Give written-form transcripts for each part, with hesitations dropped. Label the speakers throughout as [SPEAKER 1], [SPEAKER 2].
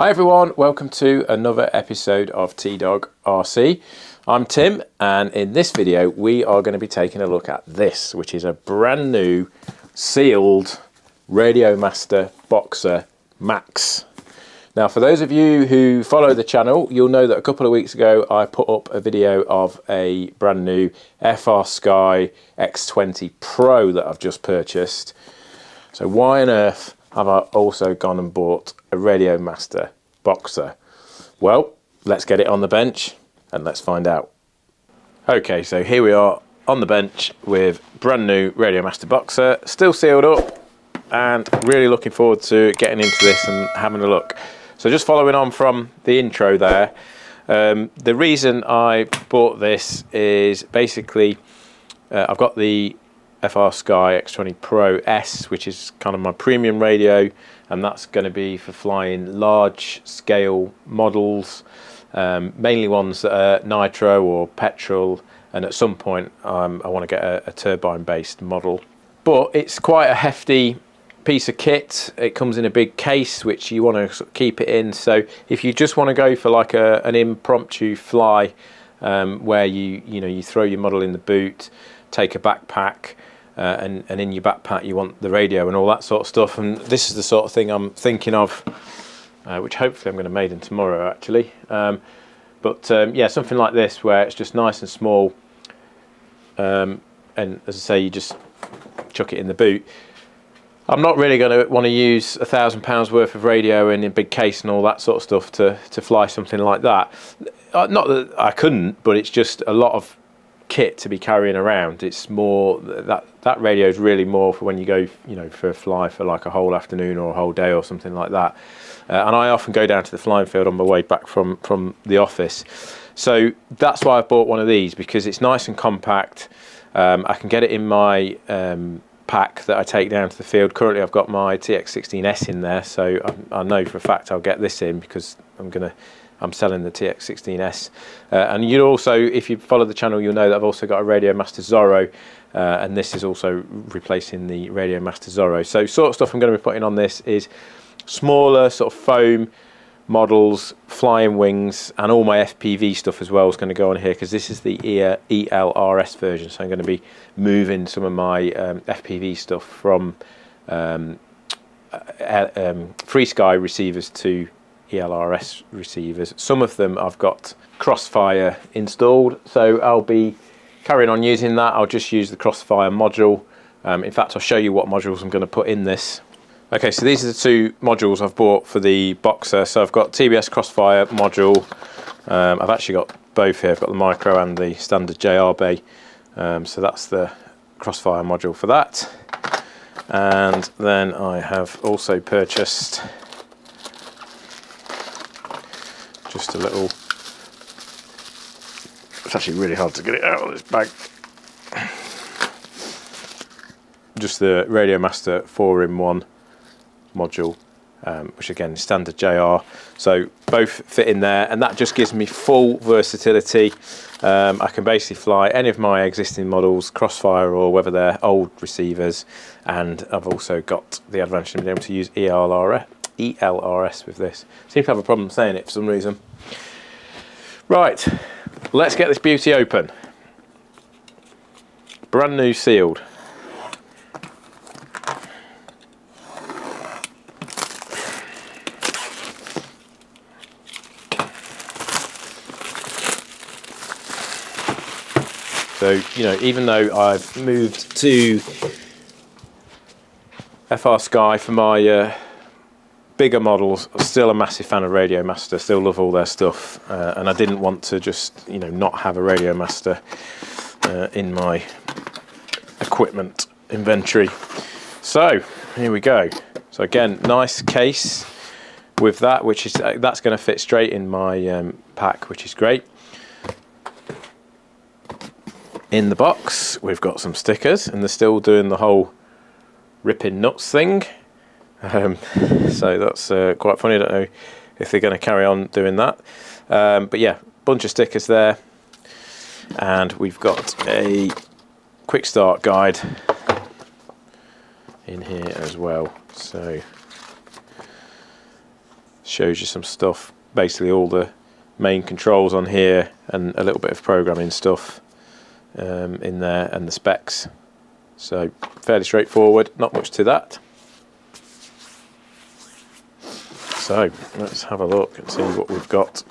[SPEAKER 1] Hi everyone, welcome to another episode of T-Dog RC. I'm Tim, and in this video we are going to be taking a look at this, which is a brand new sealed Radiomaster Boxer Max. Now, for those of you who follow the channel, you'll know that a couple of weeks ago I put up a video of a brand new FR Sky X20 Pro that I've just purchased. So why on earth have I also gone and bought a Radiomaster Boxer? Well, let's get it on the bench and let's find out. Okay, so here we are on the bench with brand new Radiomaster Boxer, still sealed up, and really looking forward to getting into this and having a look. So just following on from the intro there, the reason I bought this is basically I've got the FR Sky X20 Pro S, which is kind of my premium radio, and that's going to be for flying large scale models, mainly ones that are nitro or petrol, and at some point I want to get a turbine based model. But it's quite a hefty piece of kit. It comes in a big case which you want to sort of keep it in, so if you just want to go for like an impromptu fly, where you throw your model in the boot, take a backpack, and in your backpack you want the radio and all that sort of stuff, and this is the sort of thing I'm thinking of, which hopefully I'm going to maiden tomorrow actually, yeah, something like this where it's just nice and small, and as I say, you just chuck it in the boot. I'm not really going to want to use £1,000 worth of radio in a big case and all that sort of stuff to fly something like that. Not that I couldn't, but it's just a lot of kit to be carrying around. It's more that radio is really more for when you go, for a fly for like a whole afternoon or a whole day or something like that. And I often go down to the flying field on my way back from the office. So that's why I bought one of these, because it's nice and compact. I can get it in my pack that I take down to the field. Currently I've got my TX16S in there, so I know for a fact I'll get this in because I'm selling the TX16S, and you also, if you follow the channel, you'll know that I've also got a Radiomaster Zorro, and this is also replacing the Radiomaster Zorro. So sort of stuff I'm going to be putting on this is smaller sort of foam models, flying wings, and all my FPV stuff as well is going to go on here, because this is the ELRS version, so I'm going to be moving some of my FPV stuff from Free Sky receivers to ELRS receivers. Some of them I've got Crossfire installed, so I'll be carrying on using that. I'll just use the Crossfire module. In fact, I'll show you what modules I'm going to put in this. Okay, so these are the two modules I've bought for the Boxer. So I've got TBS Crossfire module. I've actually got both here. I've got the micro and the standard JR bay. So that's the Crossfire module for that. And then I have also purchased just a little, it's actually really hard to get it out of this bag, just the Radiomaster 4-in-1 module, which again is standard JR, so both fit in there, and that just gives me full versatility. I can basically fly any of my existing models, Crossfire or whether they're old receivers, and I've also got the advantage of being able to use ELRS with this. Seem to have a problem saying it for some reason. Right, let's get this beauty open. Brand new sealed. So, even though I've moved to FR Sky for my bigger models, I'm still a massive fan of Radiomaster, still love all their stuff, and I didn't want to just, not have a Radiomaster in my equipment inventory. So, here we go. So again, nice case with that, which is, that's going to fit straight in my pack, which is great. In the box, we've got some stickers, and they're still doing the whole ripping nuts thing. So that's quite funny. I don't know if they're going to carry on doing that. But yeah, bunch of stickers there. And we've got a quick start guide in here as well. So Shows you some stuff, basically all the main controls on here and a little bit of programming stuff in there, and the specs. So fairly straightforward, not much to that. So let's have a look and see what we've got.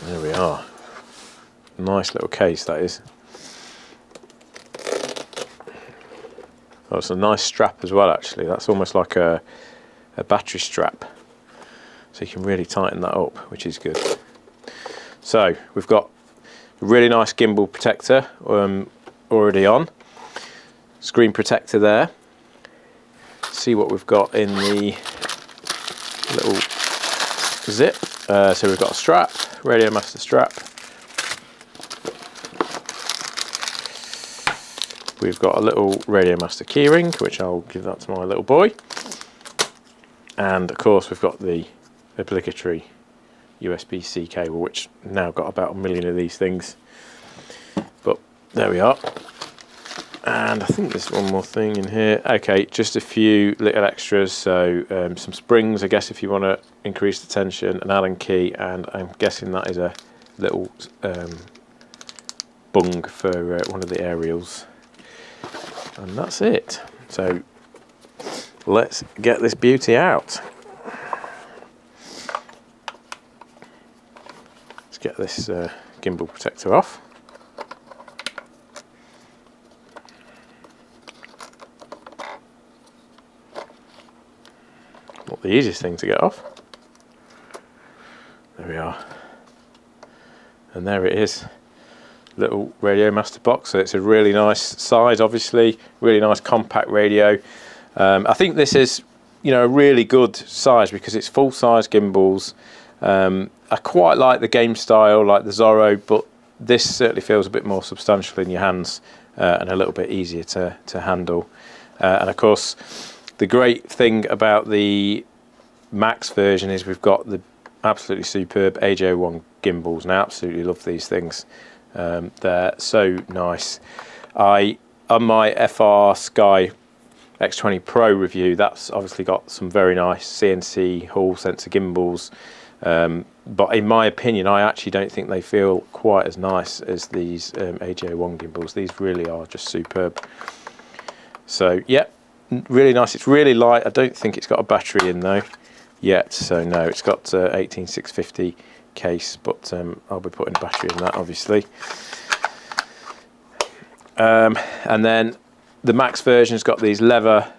[SPEAKER 1] There we are. Nice little case that is. Oh, it's a nice strap as well actually. That's almost like a battery strap. So you can really tighten that up, which is good. So we've got a really nice gimbal protector already on. Screen protector there. See what we've got in the little zip. So we've got a strap, Radiomaster strap. We've got a little Radiomaster keyring, which I'll give that to my little boy. And of course we've got the obligatory USB-C cable, which now got about 1 million of these things. But there we are. And I think there's one more thing in here. Okay, just a few little extras. So some springs, I guess, if you want to increase the tension, an Allen key, and I'm guessing that is a little bung for one of the aerials. And that's it. So let's get this beauty out. Let's get this gimbal protector off. Not the easiest thing to get off. There we are. And there it is. Little Radiomaster Boxer. It's a really nice size, obviously, really nice compact radio. I think this is, you know, a really good size because it's full size gimbals. I quite like the game style, like the Zorro, but this certainly feels a bit more substantial in your hands and a little bit easier to handle. And of course, the great thing about the Max version is we've got the absolutely superb AJ1 gimbals, and I absolutely love these things. They're so nice. On my FR Sky X20 Pro review, that's obviously got some very nice CNC Hall sensor gimbals, but in my opinion I actually don't think they feel quite as nice as these AJ1 gimbals. These really are just superb. So yeah, really nice. It's really light. I don't think it's got a battery in though yet, so no, it's got 18650 case, but I'll be putting a battery in that obviously. And then the Max version's got these leather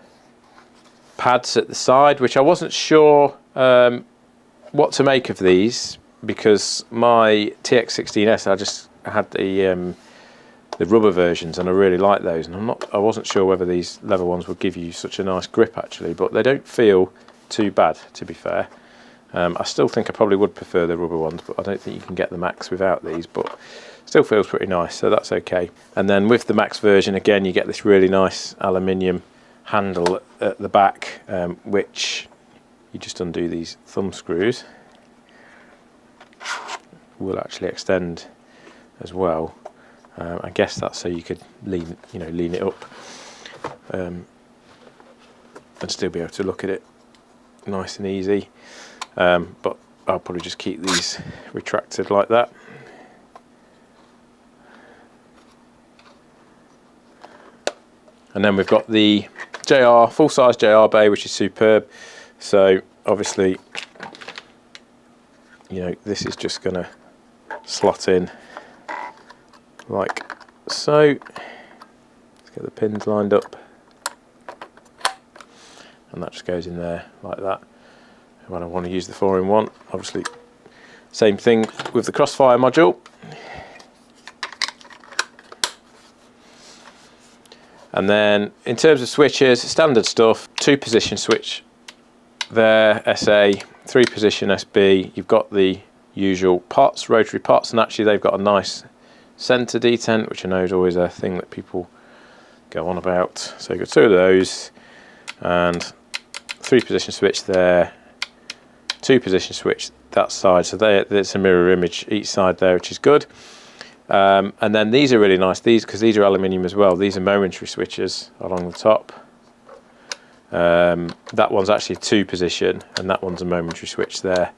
[SPEAKER 1] pads at the side, which I wasn't sure what to make of these, because my TX16S I had the rubber versions and I really like those, and I wasn't sure whether these leather ones would give you such a nice grip actually, but they don't feel too bad, to be fair. I still think I probably would prefer the rubber ones, but I don't think you can get the Max without these, but still feels pretty nice, so that's okay. And then with the Max version, again, you get this really nice aluminium handle at the back, which you just undo these thumb screws. Will actually extend as well. I guess that's so you could lean it up and still be able to look at it nice and easy. But I'll probably just keep these retracted like that. And then we've got the full-size JR bay, which is superb. So obviously, you know, this is just going to slot in like so. Let's get the pins lined up, and that just goes in there like that. When I want to use the 4-in-1, obviously same thing with the Crossfire module. And then in terms of switches, standard stuff, 2-position switch there, SA, 3-position SB. You've got the usual pots, rotary pots, and actually they've got a nice center detent, which I know is always a thing that people go on about. So you've got 2 of those, and 3-position switch there, 2-position switch that side, so there's a mirror image each side there, which is good. And then these are really nice, because these are aluminium as well. These are momentary switches along the top, That one's actually a 2-position, and that one's a momentary switch there.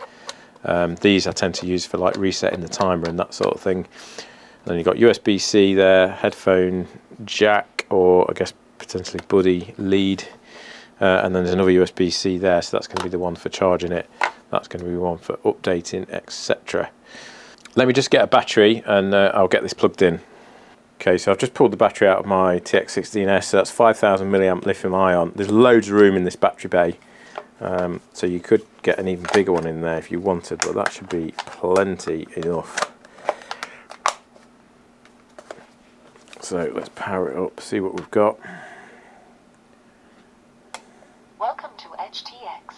[SPEAKER 1] These I tend to use for like resetting the timer and that sort of thing. And then you've got USB-C there, headphone jack, or I guess potentially buddy lead, and then there's another USB-C there, so that's going to be the one for charging it. That's going to be one for updating, etc. Let me just get a battery and I'll get this plugged in. Okay, so I've just pulled the battery out of my TX16S, so that's 5000 milliamp lithium ion. There's loads of room in this battery bay, so you could get an even bigger one in there if you wanted, but that should be plenty enough. So let's power it up, see what we've got.
[SPEAKER 2] Welcome to Edge TX.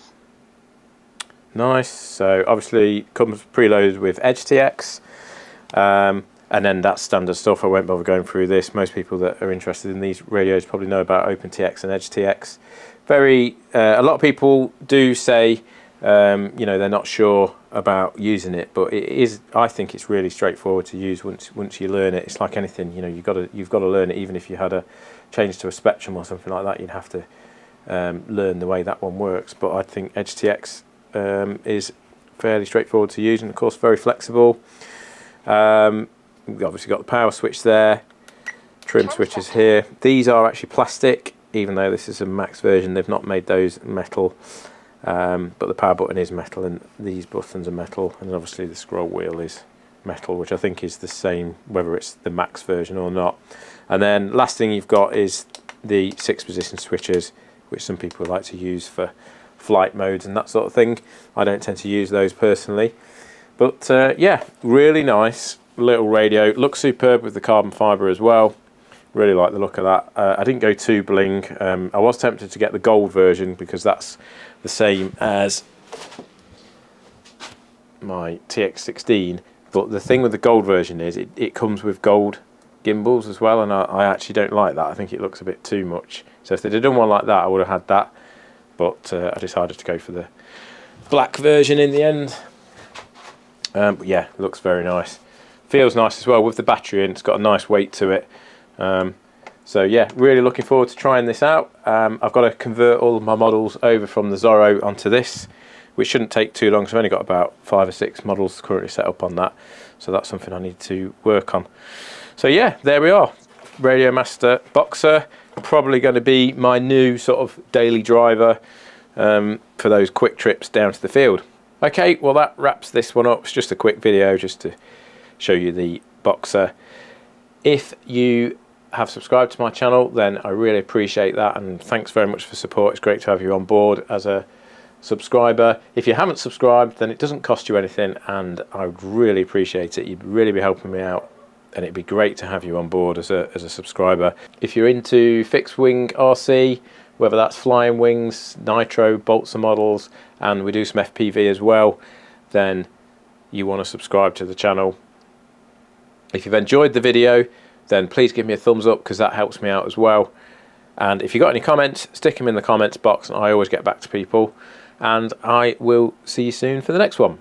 [SPEAKER 1] Nice, so obviously comes preloaded with Edge TX. And then that's standard stuff. I won't bother going through this. Most people that are interested in these radios probably know about OpenTX and EdgeTX. A lot of people do say, you know, they're not sure about using it, but it is. I think it's really straightforward to use once you learn it. It's like anything, you know, you've got to learn it. Even if you had a change to a Spectrum or something like that, you'd have to learn the way that one works. But I think EdgeTX is fairly straightforward to use, and of course very flexible. We've obviously got the power switch there, trim switches here. These are actually plastic, even though this is a Max version. They've not made those metal, but the power button is metal and these buttons are metal, and obviously the scroll wheel is metal, which I think is the same whether it's the Max version or not. And then last thing you've got is the 6-position switches, which some people like to use for flight modes and that sort of thing. I don't tend to use those personally, but yeah, really nice little radio. It looks superb with the carbon fibre as well. Really like the look of that. I didn't go too bling. I was tempted to get the gold version because that's the same as my TX16, but the thing with the gold version is it comes with gold gimbals as well, and I actually don't like that. I think it looks a bit too much. So if they'd have done one like that, I would have had that, but I decided to go for the black version in the end. But yeah, it looks very nice. Feels nice as well with the battery in. It's got a nice weight to it. So yeah, really looking forward to trying this out. I've got to convert all of my models over from the Zorro onto this, which shouldn't take too long. So I've only got about 5 or 6 models currently set up on that. So that's something I need to work on. So yeah, there we are. Radiomaster Boxer, probably going to be my new sort of daily driver for those quick trips down to the field. Okay, well that wraps this one up. It's just a quick video just to show you the Boxer. If you have subscribed to my channel, then I really appreciate that, and thanks very much for support. It's great to have you on board as a subscriber. If you haven't subscribed, then it doesn't cost you anything, and I would really appreciate it. You'd really be helping me out, and it'd be great to have you on board as a subscriber. If you're into fixed wing RC, whether that's flying wings, nitro, Boxer models, and we do some FPV as well, then you want to subscribe to the channel. If you've enjoyed the video, then please give me a thumbs up, because that helps me out as well. And if you've got any comments, stick them in the comments box, and I always get back to people. And I will see you soon for the next one.